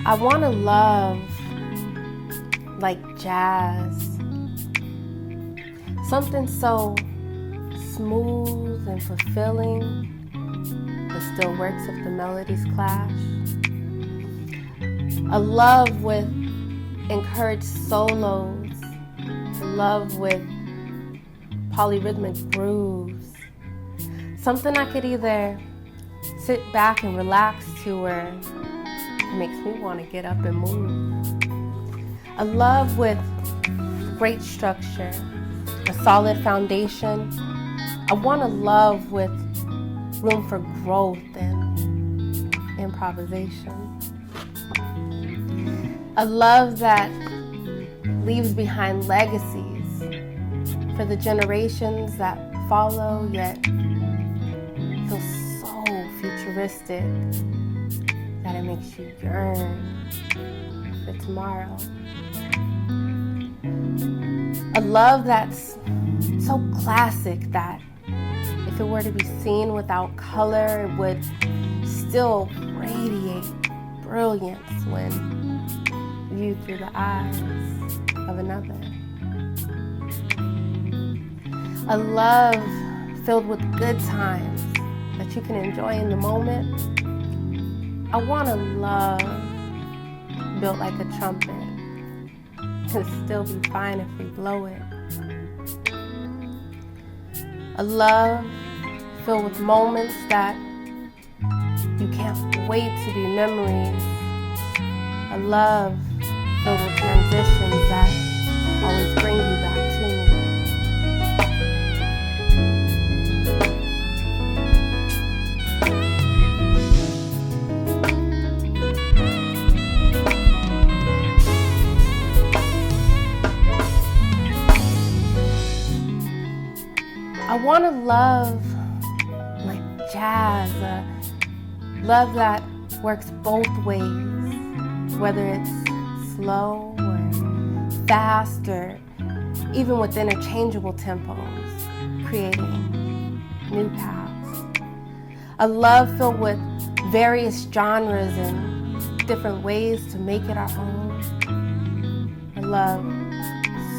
I want to love like jazz. Something so smooth and fulfilling, but still works if the melodies clash. A love with encouraged solos. A love with polyrhythmic grooves. Something I could either sit back and relax to, or it makes me want to get up and move. A love with great structure, a solid foundation. I want a love with room for growth and improvisation. A love that leaves behind legacies for the generations that follow, yet feels so futuristic that it makes you yearn for tomorrow. A love that's so classic that if it were to be seen without color, it would still radiate brilliance when viewed through the eyes of another. A love filled with good times that you can enjoy in the moment. I want a love built like a trumpet. Can still be fine if we blow it. A love filled with moments that you can't wait to be memories. A love filled with transitions that always bring you back to me. I want to love like jazz, a love that works both ways, whether it's slow or fast or even with interchangeable tempos, creating new paths. A love filled with various genres and different ways to make it our own. A love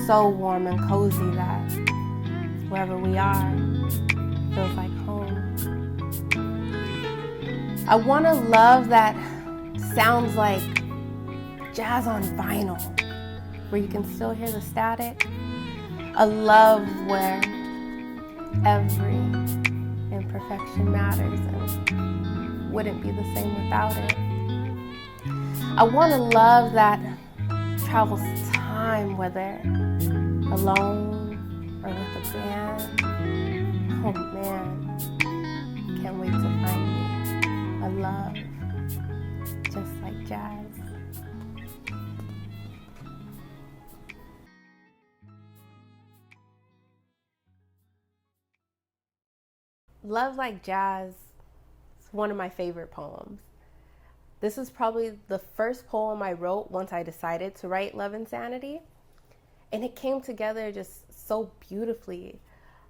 so warm and cozy that wherever we are, feels like home. I want a love that sounds like jazz on vinyl, where you can still hear the static. A love where every imperfection matters and wouldn't be the same without it. I want a love that travels time, whether alone or with a band. Oh man, can't wait to find me a love just like jazz. Love Like Jazz is one of my favorite poems. This is probably the first poem I wrote once I decided to write Love and Sanity. And it came together just so beautifully.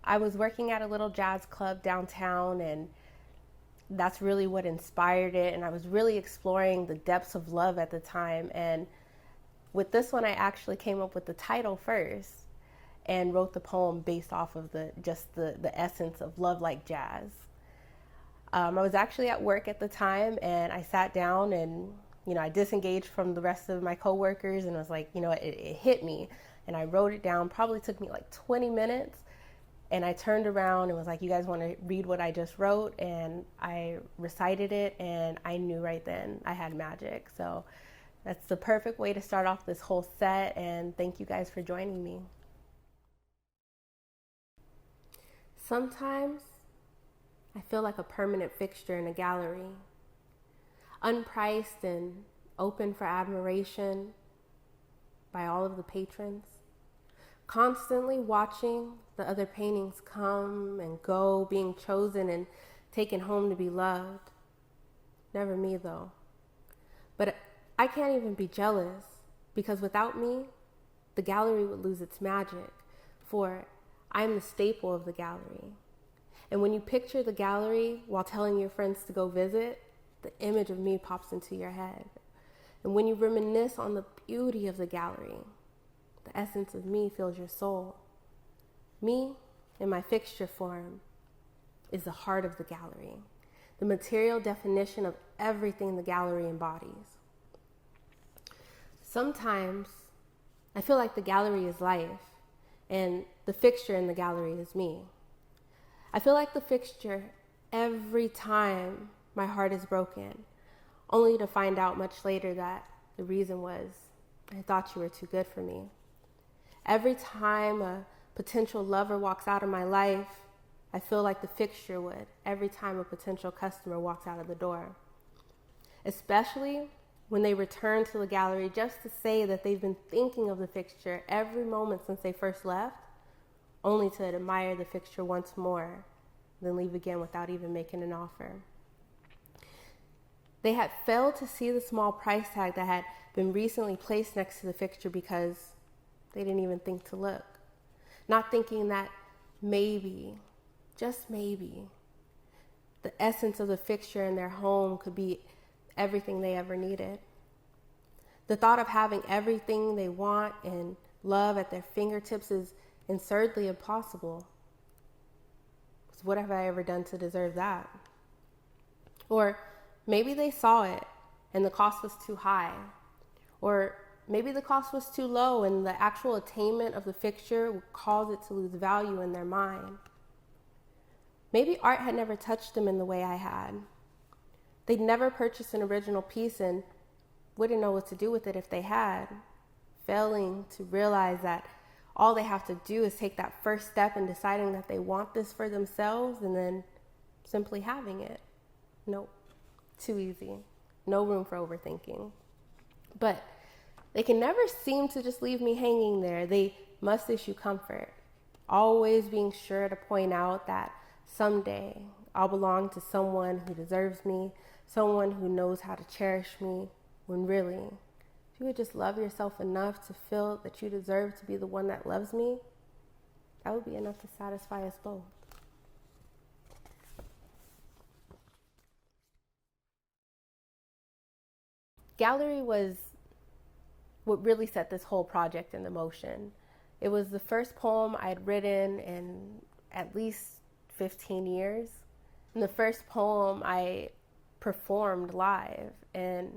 I was working at a little jazz club downtown, and that's really what inspired it. And I was really exploring the depths of love at the time. And with this one, I actually came up with the title first and wrote the poem based off of the essence of Love Like Jazz. I was actually at work at the time, and I sat down and, I disengaged from the rest of my coworkers, and was like, it hit me. And I wrote it down. Probably took me like 20 minutes. And I turned around and was like, you guys want to read what I just wrote? And I recited it, and I knew right then I had magic. So that's the perfect way to start off this whole set. And thank you guys for joining me. Sometimes I feel like a permanent fixture in a gallery, unpriced and open for admiration by all of the patrons, constantly watching the other paintings come and go, being chosen and taken home to be loved. Never me though. But I can't even be jealous, because without me, the gallery would lose its magic. For I'm the staple of the gallery. And when you picture the gallery while telling your friends to go visit, the image of me pops into your head. And when you reminisce on the beauty of the gallery, the essence of me fills your soul. Me, in my fixture form, is the heart of the gallery, the material definition of everything the gallery embodies. Sometimes I feel like the gallery is life, and the fixture in the gallery is me. I feel like the fixture every time my heart is broken, only to find out much later that the reason was I thought you were too good for me. Every time a potential lover walks out of my life, I feel like the fixture would every time a potential customer walks out of the door. Especially when they return to the gallery just to say that they've been thinking of the fixture every moment since they first left, only to admire the fixture once more, then leave again without even making an offer. They had failed to see the small price tag that had been recently placed next to the fixture because they didn't even think to look. Not thinking that maybe, just maybe, the essence of the fixture in their home could be everything they ever needed. The thought of having everything they want and love at their fingertips is absurdly impossible. So what have I ever done to deserve that? Or maybe they saw it and the cost was too high. Or maybe the cost was too low and the actual attainment of the fixture would cause it to lose value in their mind. Maybe art had never touched them in the way I had. They'd never purchased an original piece and wouldn't know what to do with it if they had, failing to realize that all they have to do is take that first step in deciding that they want this for themselves and then simply having it. Nope, too easy. No room for overthinking. But they can never seem to just leave me hanging there. They must issue comfort, always being sure to point out that someday I'll belong to someone who deserves me, someone who knows how to cherish me, when really, if you would just love yourself enough to feel that you deserve to be the one that loves me, that would be enough to satisfy us both. Gallery was what really set this whole project into motion. It was the first poem I'd written in at least 15 years. And the first poem I performed live and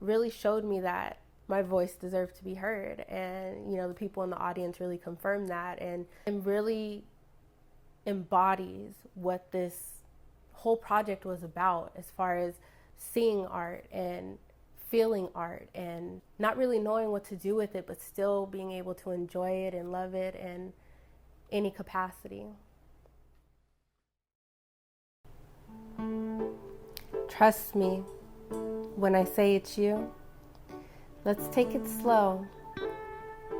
really showed me that my voice deserved to be heard. And, the people in the audience really confirmed that and really embodies what this whole project was about as far as seeing art and feeling art and not really knowing what to do with it, but still being able to enjoy it and love it in any capacity. Trust me when I say it's you. Let's take it slow.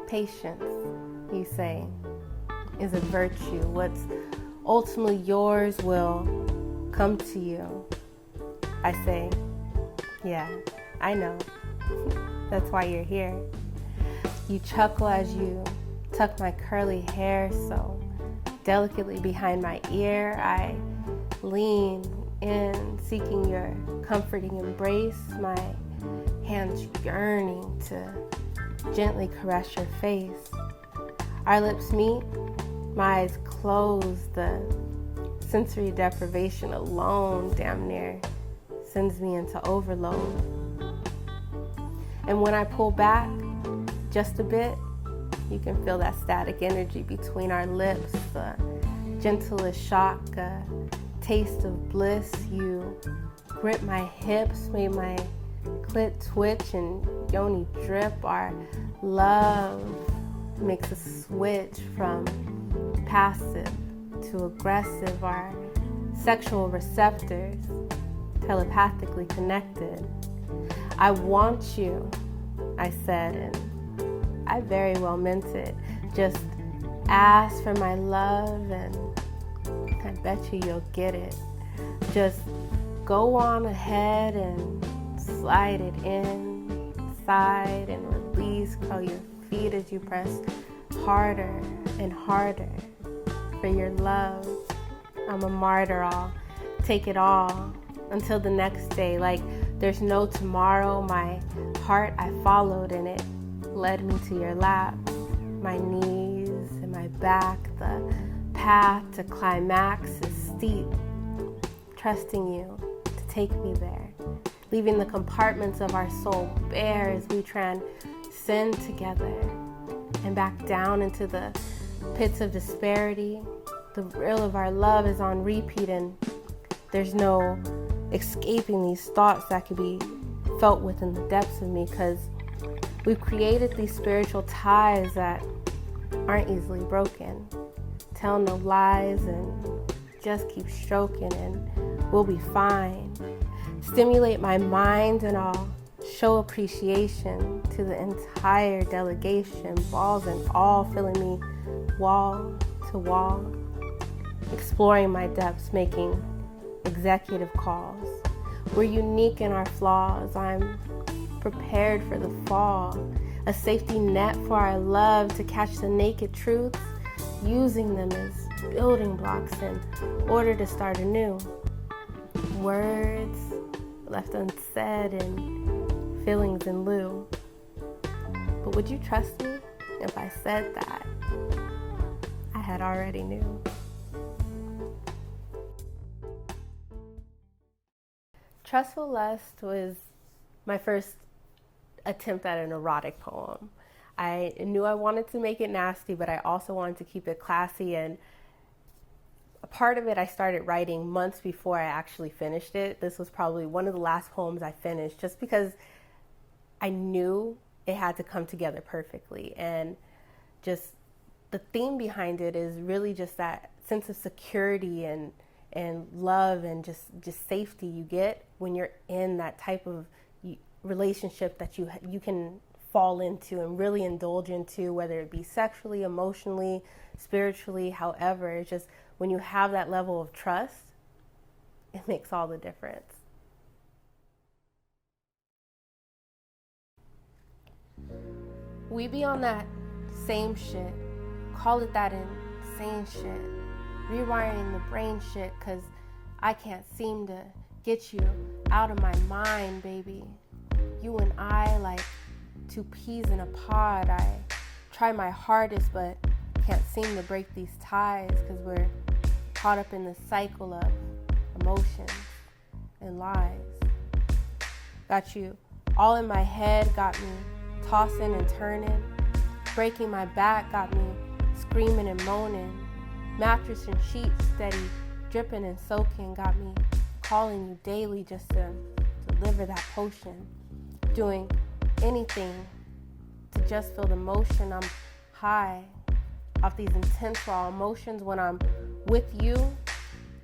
Patience, you say, is a virtue. What's ultimately yours will come to you. I say, yeah, I know. That's why you're here. You chuckle as you tuck my curly hair so delicately behind my ear. I lean in, seeking your comforting embrace, my hands yearning to gently caress your face. Our lips meet, my eyes close, the sensory deprivation alone damn near sends me into overload. And when I pull back just a bit, you can feel that static energy between our lips, the gentlest shock, a taste of bliss. You grip my hips, made my clit twitch and yoni drip. Our love makes a switch from passive to aggressive. Our sexual receptors telepathically connected. I want you, I said, and I very well meant it. Just ask for my love and I bet you'll get it. Just go on ahead and slide it inside and release. Curl your feet as you press harder and harder. for your love. I'm a martyr, I'll take it all until the next day. Like there's no tomorrow. My heart, I followed and it led me to your lap. My knees and my back, the path to climax is steep. Trusting you to take me there. Leaving the compartments of our soul bare as we transcend together and back down into the pits of disparity. The reel of our love is on repeat and there's no escaping these thoughts that could be felt within the depths of me, because we've created these spiritual ties that aren't easily broken. Tell no lies and just keep stroking and we'll be fine. Stimulate my mind and I'll show appreciation to the entire delegation, balls and all filling me wall to wall. Exploring my depths, making executive calls. We're unique in our flaws. I'm prepared for the fall. A safety net for our love to catch the naked truths, using them as building blocks in order to start anew. Words left unsaid and feelings in lieu. But would you trust me if I said that I had already knew? Trustful Lust was my first attempt at an erotic poem. I knew I wanted to make it nasty, but I also wanted to keep it classy, and a part of it I started writing months before I actually finished it. This was probably one of the last poems I finished just because I knew it had to come together perfectly, and just the theme behind it is really just that sense of security and love and just safety you get when you're in that type of relationship that you can fall into and really indulge into, whether it be sexually, emotionally, spiritually, however. It's just when you have that level of trust, it makes all the difference. We be on that same shit, call it that insane shit, rewiring the brain shit, cause I can't seem to get you out of my mind, baby. You and I, like two peas in a pod. I try my hardest, but can't seem to break these ties, cause we're caught up in the cycle of emotions and lies. Got you all in my head, got me tossing and turning. Breaking my back, got me screaming and moaning. Mattress and sheets steady dripping and soaking, got me calling you daily just to deliver that potion. Doing anything to just feel the motion. I'm high off these intense raw emotions. When I'm with you,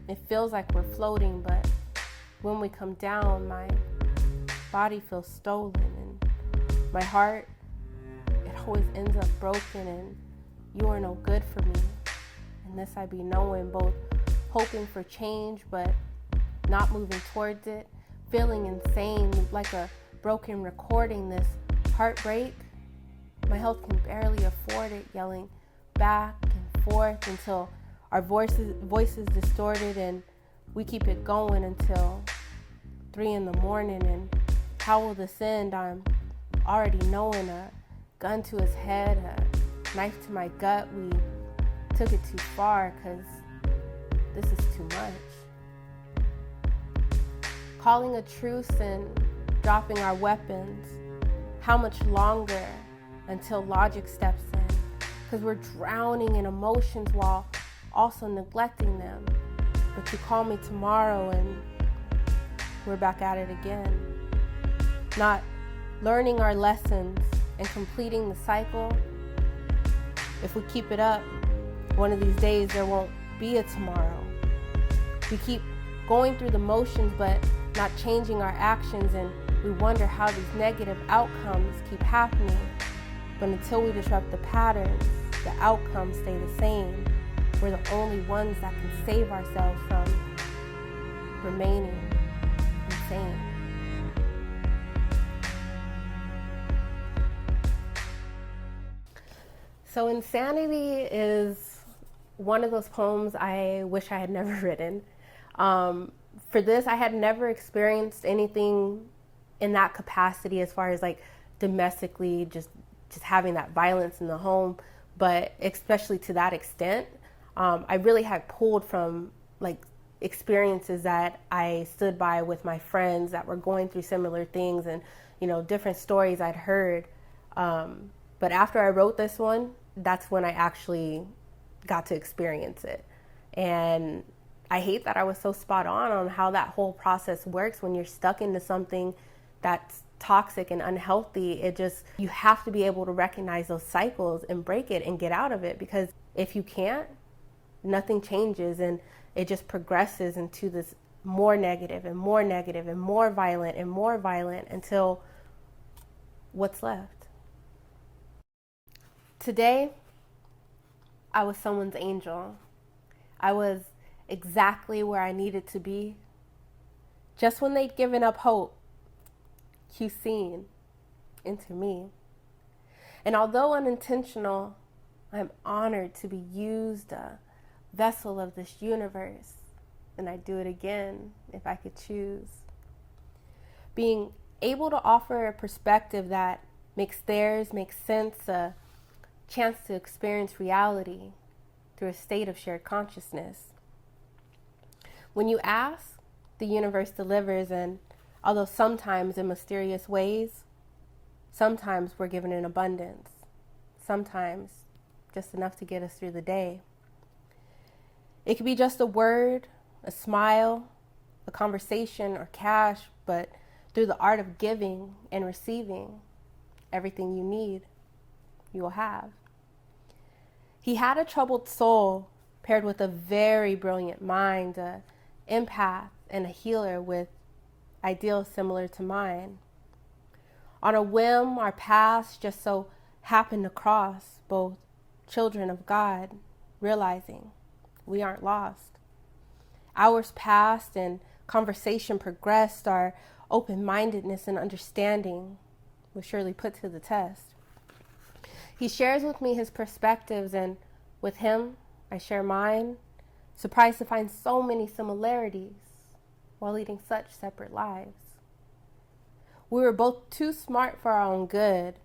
it feels like we're floating, but when we come down, my body feels stolen, and my heart, it always ends up broken, and you are no good for me. And this I be knowing, both hoping for change but not moving towards it, feeling insane like a broken recording. This heartbreak, my health can barely afford it, yelling back and forth until our voices distorted, and we keep it going until 3 a.m. And how will this end? I'm already knowing. A gun to his head, a knife to my gut. We took it too far, cause this is too much. Calling a truce and dropping our weapons. How much longer until logic steps in? Cause we're drowning in emotions while also neglecting them. But you call me tomorrow and we're back at it again. Not learning our lessons and completing the cycle. If we keep it up, one of these days there won't be a tomorrow. We keep going through the motions but not changing our actions, and we wonder how these negative outcomes keep happening. But until we disrupt the patterns, the outcomes stay the same. We're the only ones that can save ourselves from remaining insane. So insanity is one of those poems I wish I had never written. For this, I had never experienced anything in that capacity as far as like domestically, just having that violence in the home, but especially to that extent. I really had pulled from like experiences that I stood by with my friends that were going through similar things, and different stories I'd heard. But after I wrote this one, that's when I actually got to experience it. And I hate that I was so spot on how that whole process works when you're stuck into something that's toxic and unhealthy. You have to be able to recognize those cycles and break it and get out of it, because if you can't, nothing changes, and it just progresses into this more negative and more negative and more violent until what's left. Today, I was someone's angel. I was exactly where I needed to be. Just when they'd given up hope, you seen into me. And although unintentional, I'm honored to be used, a vessel of this universe, and I'd do it again if I could choose. Being able to offer a perspective that makes theirs make sense, a chance to experience reality through a state of shared consciousness. When you ask, the universe delivers, and although sometimes in mysterious ways, sometimes we're given in abundance, sometimes just enough to get us through the day. It could be just a word, a smile, a conversation, or cash, but through the art of giving and receiving, everything you need, you will have. He had a troubled soul paired with a very brilliant mind, an empath and a healer with ideals similar to mine. On a whim, our paths just so happened to cross, both children of God, realizing we aren't lost. Hours passed and conversation progressed. Our open-mindedness and understanding was surely put to the test. He shares with me his perspectives, and with him, I share mine, surprised to find so many similarities while leading such separate lives. We were both too smart for our own good,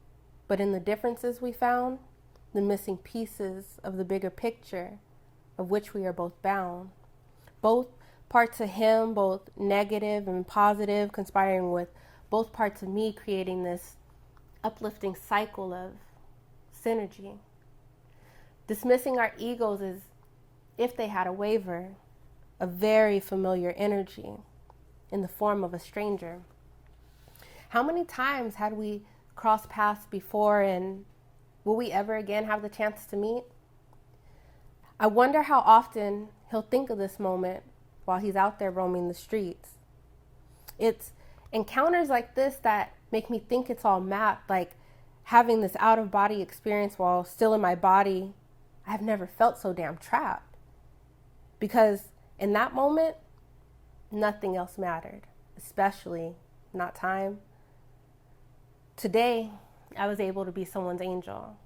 but in the differences we found, the missing pieces of the bigger picture of which we are both bound. Both parts of him, both negative and positive, conspiring with both parts of me, creating this uplifting cycle of synergy. Dismissing our egos as if they had a waver, a very familiar energy in the form of a stranger. How many times had we crossed paths before, and will we ever again have the chance to meet? I wonder how often he'll think of this moment while he's out there roaming the streets. It's encounters like this that make me think it's all mapped, like having this out-of-body experience while still in my body. I've never felt so damn trapped, because in that moment, nothing else mattered, especially not time. Today, I was able to be someone's angel,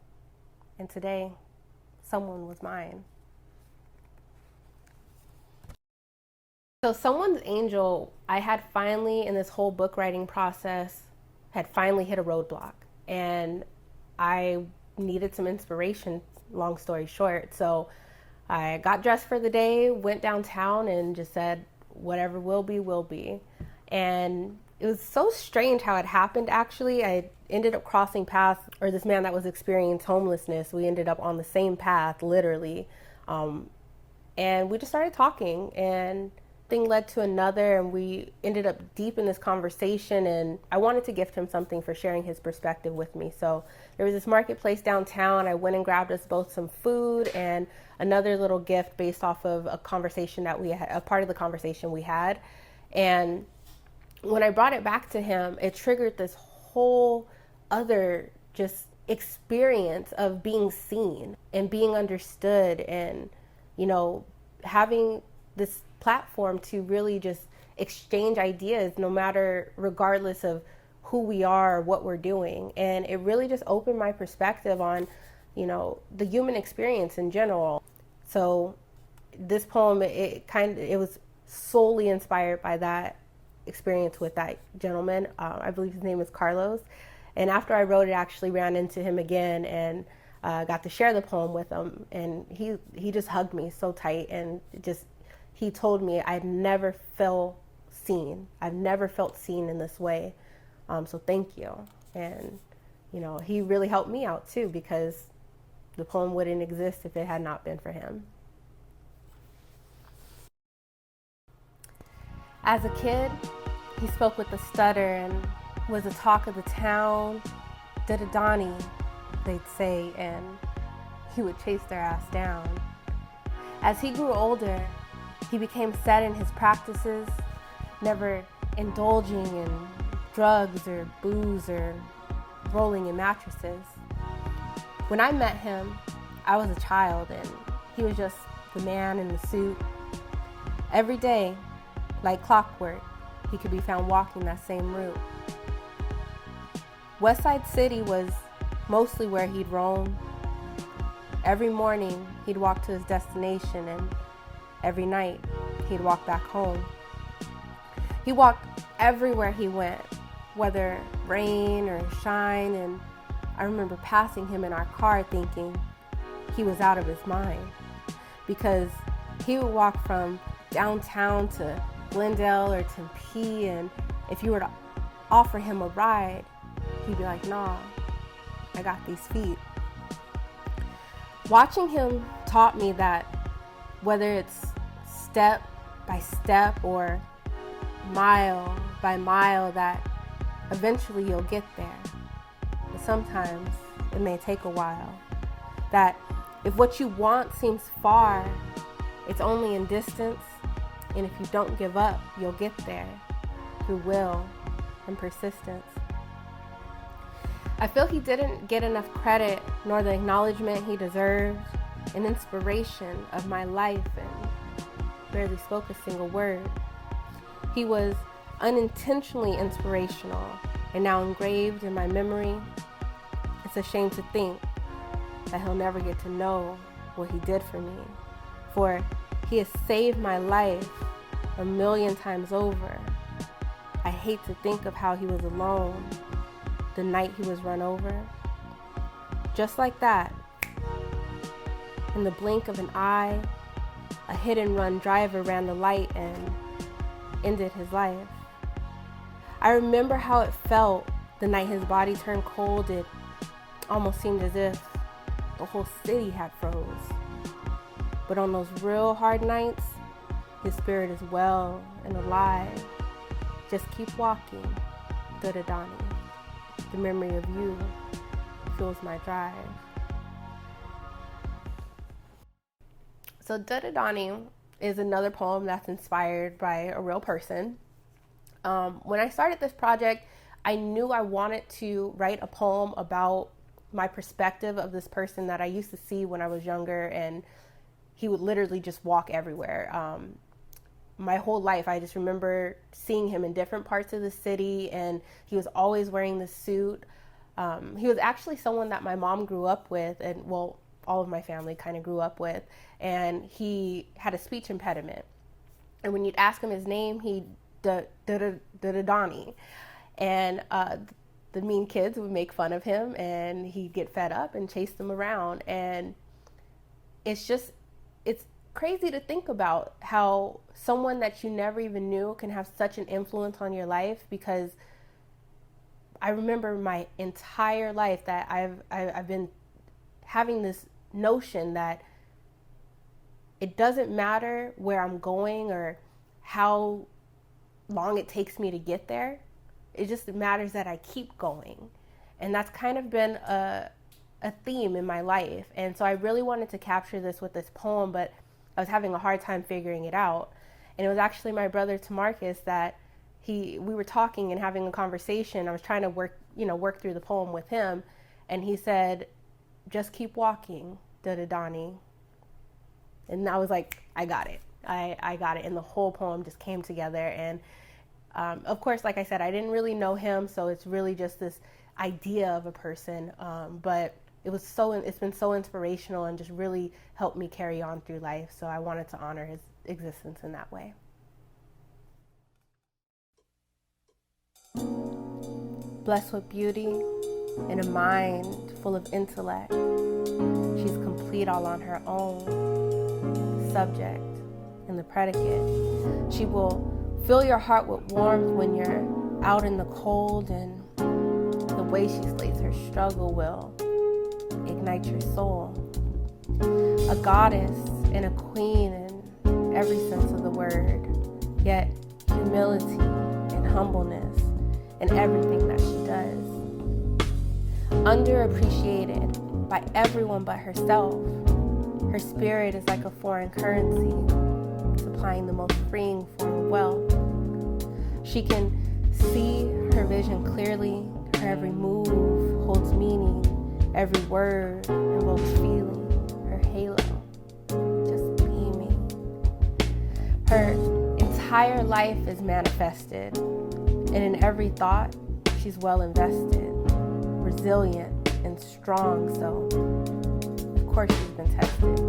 and today, someone was mine. So someone's angel, I had finally, in this whole book writing process, had finally hit a roadblock, and I needed some inspiration, long story short. So I got dressed for the day, went downtown, and just said, whatever will be, will be. And it was so strange how it happened, actually. I ended up crossing paths, or this man that was experiencing homelessness, we ended up on the same path, literally. And we just started talking, and thing led to another, and we ended up deep in this conversation, and I wanted to gift him something for sharing his perspective with me. So there was this marketplace downtown. I went and grabbed us both some food and another little gift based off of a conversation that we had, a part of the conversation we had. And when I brought it back to him, it triggered this whole other just experience of being seen and being understood, and having this platform to really just exchange ideas, no matter, regardless of who we are or what we're doing. And it really just opened my perspective on the human experience in general. So this poem, it was solely inspired by that experience with that gentleman. I believe his name is Carlos. And after I wrote it, I actually ran into him again and got to share the poem with him. And he just hugged me so tight, and he told me I'd never felt seen. I've never felt seen in this way. So thank you. And, he really helped me out too, because the poem wouldn't exist if it had not been for him. As a kid, he spoke with a stutter and was the talk of the town. D-D-Donnie, they'd say, and he would chase their ass down. As he grew older, he became set in his practices, never indulging in drugs or booze or rolling in mattresses. When I met him, I was a child, and he was just the man in the suit. Every day, like clockwork, he could be found walking that same route. Westside City was mostly where he'd roam. Every morning, he'd walk to his destination, and every night, he'd walk back home. He walked everywhere he went, whether rain or shine, and I remember passing him in our car thinking he was out of his mind, because he would walk from downtown to Glendale or Tempe, and if you were to offer him a ride, he'd be like, nah, I got these feet. Watching him taught me that whether it's step by step or mile by mile, that eventually you'll get there. But sometimes it may take a while. That if what you want seems far, it's only in distance, and if you don't give up, you'll get there through will and persistence. I feel he didn't get enough credit nor the acknowledgement he deserved, an inspiration of my life, and barely spoke a single word. He was unintentionally inspirational and now engraved in my memory. It's a shame to think that he'll never get to know what he did for me, for he has saved my life 1,000,000 times over. I hate to think of how he was alone the night he was run over. Just like that, in the blink of an eye, a hit-and-run driver ran the light and ended his life. I remember how it felt the night his body turned cold. It almost seemed as if the whole city had froze. But on those real hard nights, his spirit is well and alive. Just keep walking, D-D-Donnie. The memory of you fuels my drive. So D-D-Donnie is another poem that's inspired by a real person. When I started this project, I knew I wanted to write a poem about my perspective of this person that I used to see when I was younger, and he would literally just walk everywhere. My whole life, I just remember seeing him in different parts of the city, and he was always wearing this suit. He was actually someone that my mom grew up with, and well, all of my family kind of grew up with, and he had a speech impediment. And when you'd ask him his name, he'd D-D-Donnie. And the mean kids would make fun of him, and he'd get fed up and chase them around. And it's crazy to think about how someone that you never even knew can have such an influence on your life, because I remember my entire life that I've been having this notion that it doesn't matter where I'm going or how long it takes me to get there. It just matters that I keep going. And that's kind of been a theme in my life. And so I really wanted to capture this with this poem, but I was having a hard time figuring it out. And it was actually my brother Tamarcus that we were talking and having a conversation. I was trying to work through the poem with him, and he said, just keep walking, D-D-Donnie. And I was like, I got it. I got it. And the whole poem just came together. And of course, like I said, I didn't really know him, so it's really just this idea of a person. But it's been so inspirational and just really helped me carry on through life. So I wanted to honor his existence in that way. Blessed with beauty and a mind full of intellect, she's complete all on her own. The subject and the predicate. She will fill your heart with warmth when you're out in the cold, and the way she slays her struggle will ignite your soul. A goddess and a queen in every sense of the word, yet humility and humbleness in everything that she does. Underappreciated by everyone but herself, her spirit is like a foreign currency, supplying the most freeing form of wealth. She can see her vision clearly, her every move holds meaning, every word invokes feeling, her halo just beaming. Her entire life is manifested, and in every thought, she's well invested, resilient and strong, so of course she's been tested.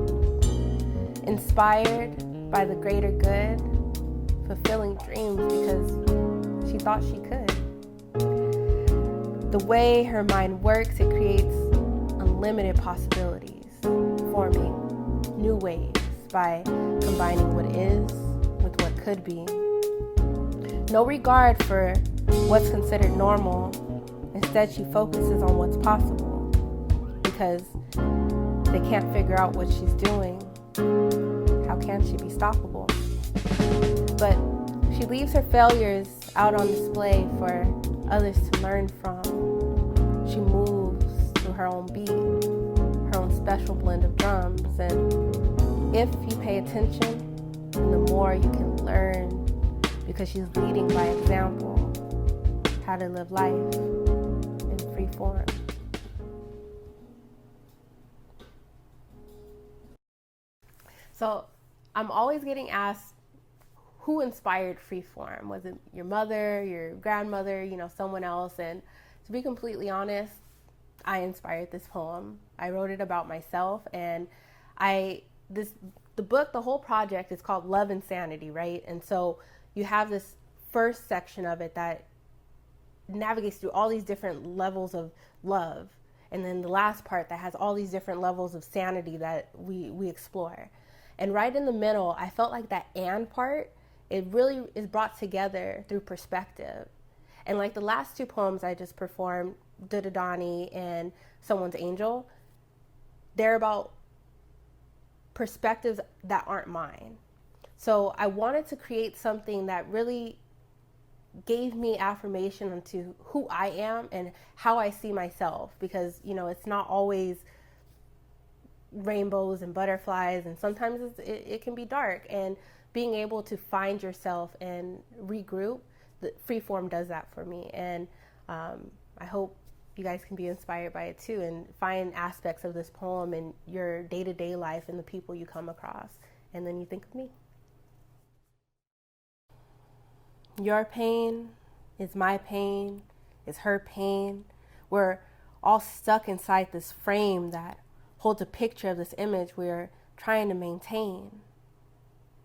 Inspired by the greater good, fulfilling dreams because she thought she could. The way her mind works, it creates unlimited possibilities, forming new ways by combining what is with what could be. No regard for what's considered normal. Instead, she focuses on what's possible because they can't figure out what she's doing. How can she be stoppable? But she leaves her failures out on display for others to learn from. She moves to her own beat, her own special blend of drums, and if you pay attention, then the more you can learn, because she's leading by example how to live life in free form. So I'm always getting asked, who inspired freeform? Was it your mother, your grandmother, someone else? And to be completely honest, I inspired this poem. I wrote it about myself, and the book, the whole project is called Love and Sanity, right? And so you have this first section of it that navigates through all these different levels of love, and then the last part that has all these different levels of sanity that we explore. And right in the middle, I felt like that "and" part, it really is brought together through perspective. And like the last two poems I just performed, D-D-Donnie and Someone's Angel, they're about perspectives that aren't mine. So I wanted to create something that really gave me affirmation into who I am and how I see myself, because it's not always rainbows and butterflies, and sometimes it can be dark, and being able to find yourself and regroup, the freeform does that for me. And I hope you guys can be inspired by it too, and find aspects of this poem in your day-to-day life and the people you come across, and then you think of me. Your pain is my pain, is her pain. We're all stuck inside this frame that holds a picture of this image we're trying to maintain.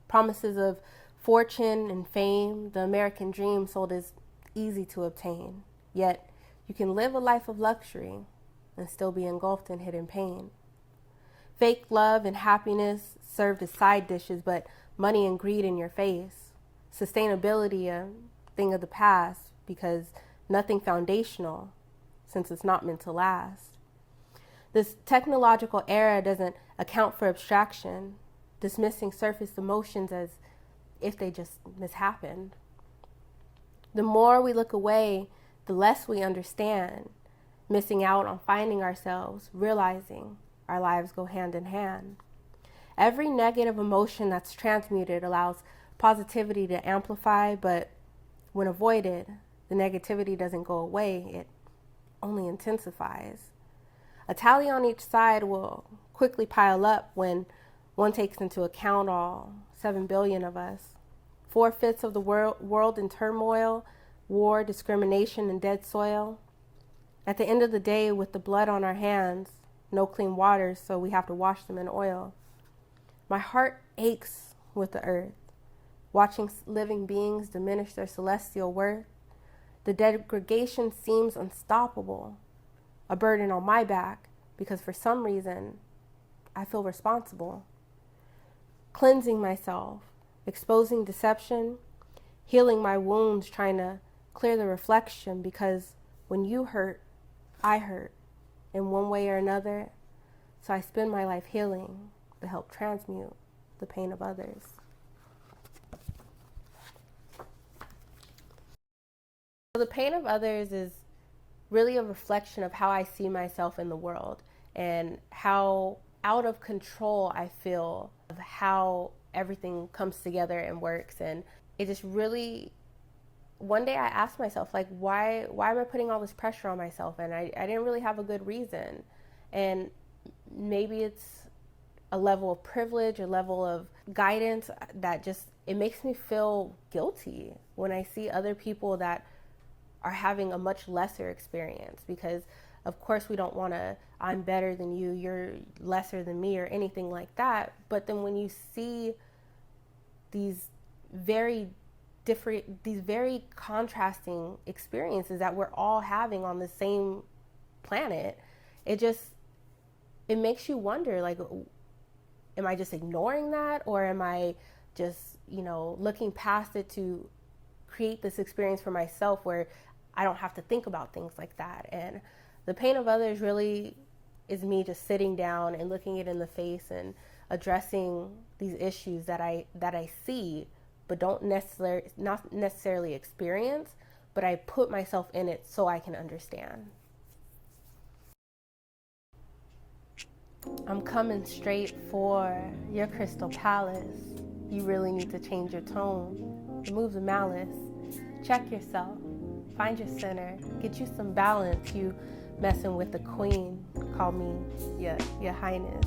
Promises of fortune and fame, the American dream sold as easy to obtain. Yet you can live a life of luxury and still be engulfed in hidden pain. Fake love and happiness served as side dishes, but money and greed in your face. Sustainability a thing of the past, because nothing foundational, since it's not meant to last. This technological era doesn't account for abstraction, dismissing surface emotions as if they just mishappened. The more we look away, the less we understand, missing out on finding ourselves, realizing our lives go hand in hand. Every negative emotion that's transmuted allows positivity to amplify, but when avoided, the negativity doesn't go away, it only intensifies. A tally on each side will quickly pile up when one takes into account all 7 billion of us. 4/5 of the world in turmoil, war, discrimination, and dead soil. At the end of the day, with the blood on our hands, no clean waters, so we have to wash them in oil. My heart aches with the earth, watching living beings diminish their celestial worth. The degradation seems unstoppable, a burden on my back, because for some reason, I feel responsible. Cleansing myself, exposing deception, healing my wounds, trying to clear the reflection, because when you hurt, I hurt in one way or another. So I spend my life healing to help transmute the pain of others. So the pain of others is really a reflection of how I see myself in the world and how out of control I feel of how everything comes together and works. And it just really, one day I asked myself, like, why am I putting all this pressure on myself? And I didn't really have a good reason. And maybe it's a level of privilege, a level of guidance that just, it makes me feel guilty when I see other people that are having a much lesser experience, because of course we don't want to, I'm better than you, you're lesser than me, or anything like that. But then when you see these very different, these very contrasting experiences that we're all having on the same planet, it makes you wonder, like, am I just ignoring that, or am I just, looking past it to create this experience for myself where I don't have to think about things like that? And the pain of others really is me just sitting down and looking it in the face and addressing these issues that I see, but not necessarily experience, but I put myself in it so I can understand. I'm coming straight for your crystal palace. You really need to change your tone. Remove the malice. Check yourself. Find your center. Get you some balance. You messing with the queen. Call me your highness.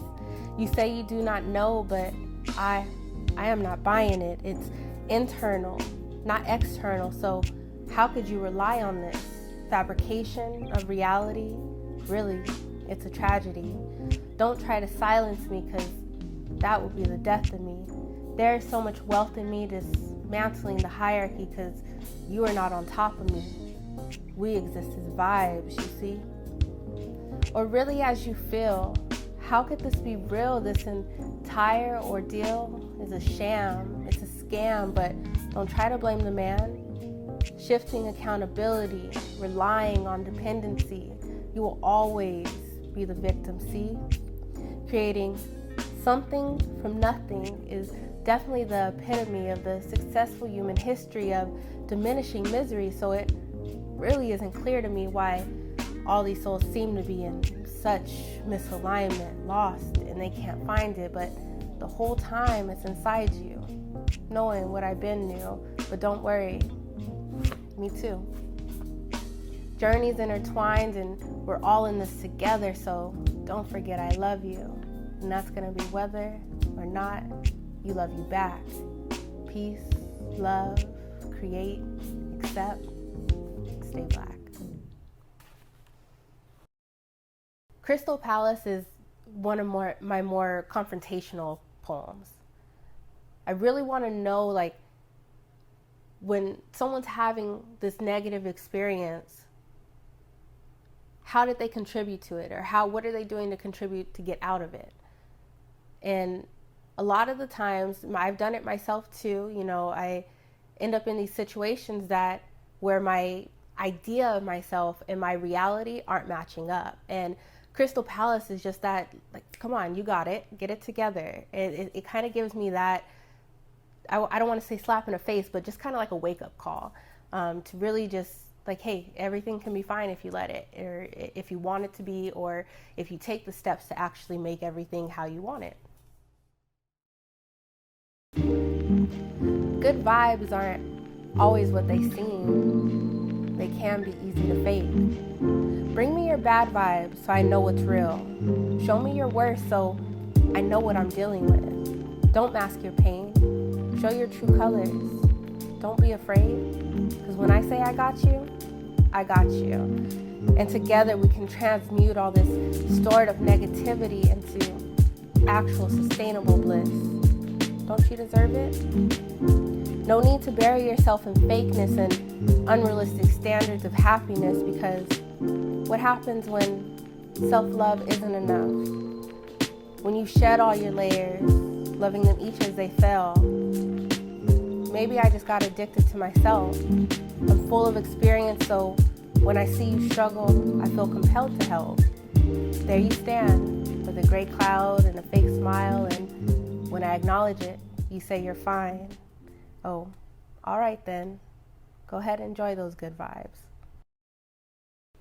You say you do not know, but I am not buying it. It's internal, not external. So how could you rely on this fabrication of reality? Really, it's a tragedy. Don't try to silence me, because that would be the death of me. There is so much wealth in me dismantling the hierarchy, because you are not on top of me. We exist as vibes, you see? Or really as you feel. How could this be real? This entire ordeal is a sham. It's a scam, but don't try to blame the man. Shifting accountability, relying on dependency. You will always be the victim, see? Creating something from nothing is definitely the epitome of the successful human history of diminishing misery. So it really isn't clear to me why all these souls seem to be in such misalignment, lost, and they can't find it. But the whole time it's inside you, knowing what I've been knew. But don't worry, me too. Journeys intertwined, and we're all in this together. So don't forget I love you. And that's gonna be whether or not you love you back. Peace, love, create, accept, stay black. Crystal Palace is one of my more confrontational poems. I really want to know, like, when someone's having this negative experience, how did they contribute to it? Or what are they doing to contribute to get out of it? And a lot of the times, I've done it myself too, I end up in these situations where my idea of myself and my reality aren't matching up. And Crystal Palace is just that, like, come on, you got it, get it together. It kind of gives me that, I don't want to say slap in the face, but just kind of like a wake-up call, to really just, like, hey, everything can be fine if you let it, or if you want it to be, or if you take the steps to actually make everything how you want it. Good vibes aren't always what they seem. They can be easy to fake. Bring me your bad vibes so I know what's real. Show me your worst so I know what I'm dealing with. Don't mask your pain. Show your true colors. Don't be afraid, because when I say I got you, I got you. And together we can transmute all this stored of negativity into actual sustainable bliss. Don't you deserve it? No need to bury yourself in fakeness and unrealistic standards of happiness, because what happens when self-love isn't enough? When you shed all your layers, loving them each as they fell. Maybe I just got addicted to myself. I'm full of experience, so when I see you struggle, I feel compelled to help. There you stand, with a gray cloud and a fake smile, and when I acknowledge it, you say you're fine. Oh, all right then. Go ahead and enjoy those good vibes.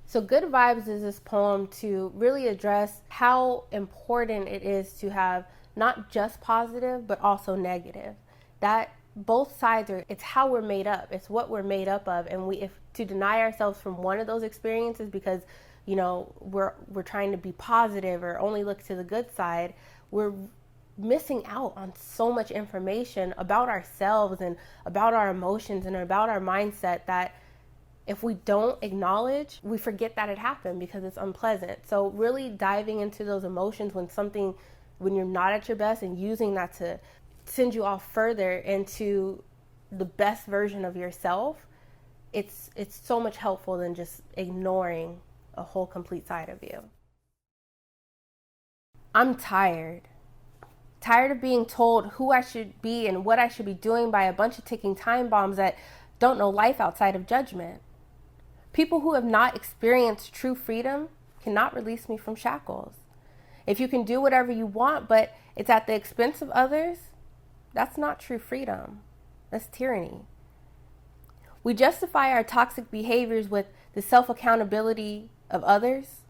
So Good Vibes is this poem to really address how important it is to have not just positive, but also negative. That both sides it's how we're made up. It's what we're made up of. And if to deny ourselves from one of those experiences because, we're trying to be positive or only look to the good side, we're missing out on so much information about ourselves and about our emotions and about our mindset that if we don't acknowledge, we forget that it happened because it's unpleasant. So really diving into those emotions when you're not at your best, and using that to send you off further into the best version of yourself, it's so much helpful than just ignoring a whole complete side of you. I'm tired of being told who I should be and what I should be doing by a bunch of ticking time bombs that don't know life outside of judgment. People who have not experienced true freedom cannot release me from shackles. If you can do whatever you want, but it's at the expense of others, that's not true freedom. That's tyranny. We justify our toxic behaviors with the self-accountability of others,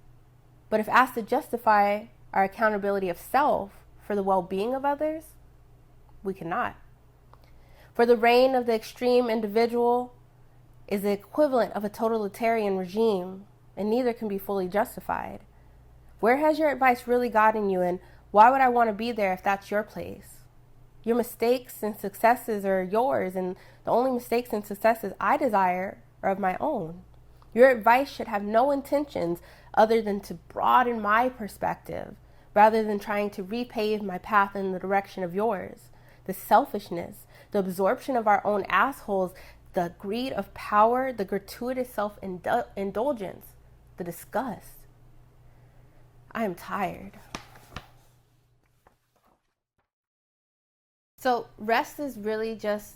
but if asked to justify our accountability of self for the well-being of others, we cannot. For the reign of the extreme individual is the equivalent of a totalitarian regime, and neither can be fully justified. Where has your advice really gotten you, and why would I want to be there if that's your place? Your mistakes and successes are yours, and the only mistakes and successes I desire are of my own. Your advice should have no intentions other than to broaden my perspective, rather than trying to repave my path in the direction of yours. The selfishness, the absorption of our own assholes, the greed of power, the gratuitous self-indulgence, the disgust. I am tired. So rest is really just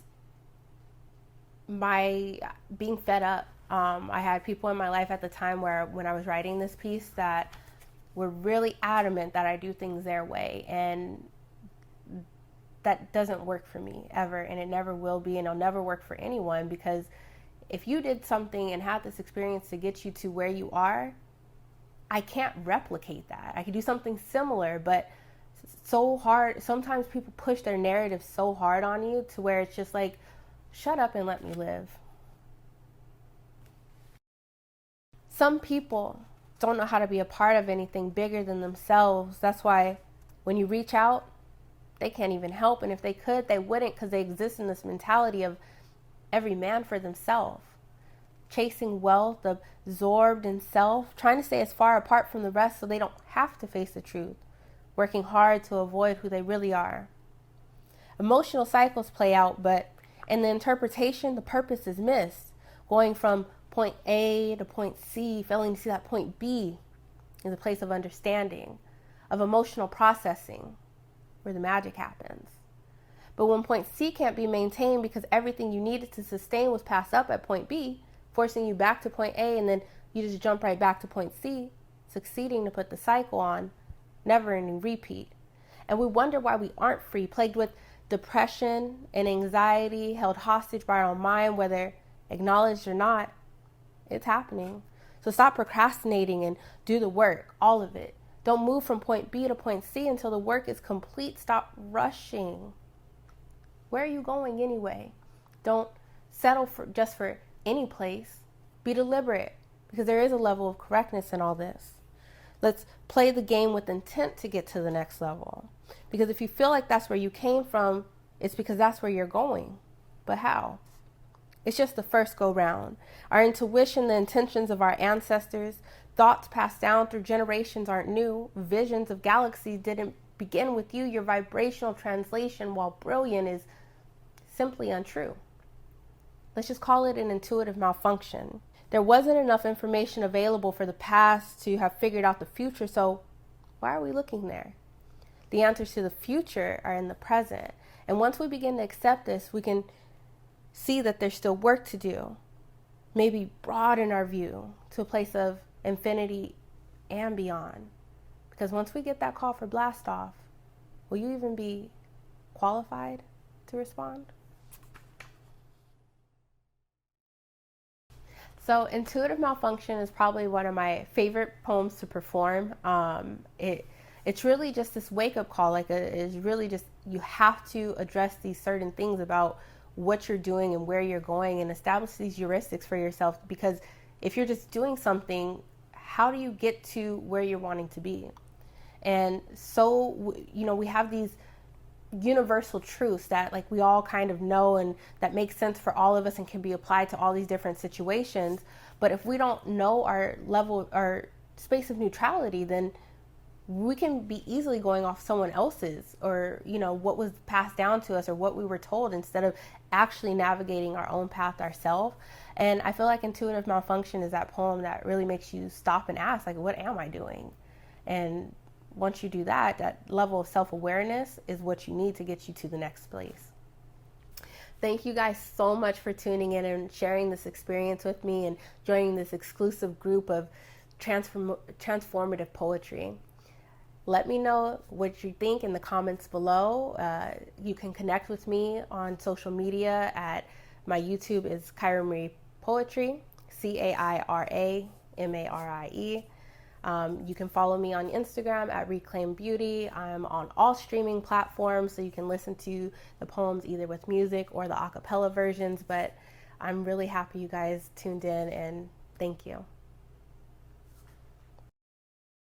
my being fed up. I had people in my life at the time when I was writing this piece that were really adamant that I do things their way, and that doesn't work for me ever, and it never will be, and it'll never work for anyone, because if you did something and had this experience to get you to where you are, I can't replicate that. I could do something similar, but so hard. Sometimes people push their narrative so hard on you to where it's just like, shut up and let me live. Some people don't know how to be a part of anything bigger than themselves. That's why when you reach out, they can't even help. And if they could, they wouldn't, because they exist in this mentality of every man for themselves. Chasing wealth, absorbed in self, trying to stay as far apart from the rest so they don't have to face the truth. Working hard to avoid who they really are. Emotional cycles play out, but in the interpretation, the purpose is missed. Going from point A to point C, failing to see that point B is a place of understanding, of emotional processing, where the magic happens. But when point C can't be maintained because everything you needed to sustain was passed up at point B, forcing you back to point A, and then you just jump right back to point C, succeeding to put the cycle on, never-ending repeat. And we wonder why we aren't free, plagued with depression and anxiety, held hostage by our own mind, whether acknowledged or not. It's happening. So stop procrastinating and do the work, all of it. Don't move from point B to point C until the work is complete. Stop rushing. Where are you going anyway? Don't settle for any place. Be deliberate, because there is a level of correctness in all this. Let's play the game with intent to get to the next level. Because if you feel like that's where you came from, it's because that's where you're going. But how? It's just the first go round. Our intuition, the intentions of our ancestors, thoughts passed down through generations aren't new. Visions of galaxies didn't begin with you. Your vibrational translation, while brilliant, is simply untrue. Let's just call it an intuitive malfunction. There wasn't enough information available for the past to have figured out the future, so why are we looking there? The answers to the future are in the present. And once we begin to accept this, we can see that there's still work to do. Maybe broaden our view to a place of infinity and beyond. Because once we get that call for blast off, will you even be qualified to respond? So Intuitive Malfunction is probably one of my favorite poems to perform. It's really just this wake-up call. It's really just, you have to address these certain things about what you're doing and where you're going, and establish these heuristics for yourself. Because if you're just doing something, how do you get to where you're wanting to be? And so, we have these universal truths that we all kind of know, and that make sense for all of us and can be applied to all these different situations. But if we don't know our level, our space of neutrality, then we can be easily going off someone else's, or what was passed down to us, or what we were told, instead of actually navigating our own path ourselves. And I feel like Intuitive Malfunction is that poem that really makes you stop and ask, what am I doing? And once you do that, that level of self-awareness is what you need to get you to the next place. Thank you guys so much for tuning in and sharing this experience with me, and joining this exclusive group of transformative poetry. Let me know what you think in the comments below. You can connect with me on social media at, my YouTube is Caira Marie Poetry, CairaMarie. You can follow me on Instagram at Reclaim Beauty. I'm on all streaming platforms, so you can listen to the poems either with music or the a cappella versions. But I'm really happy you guys tuned in, and thank you.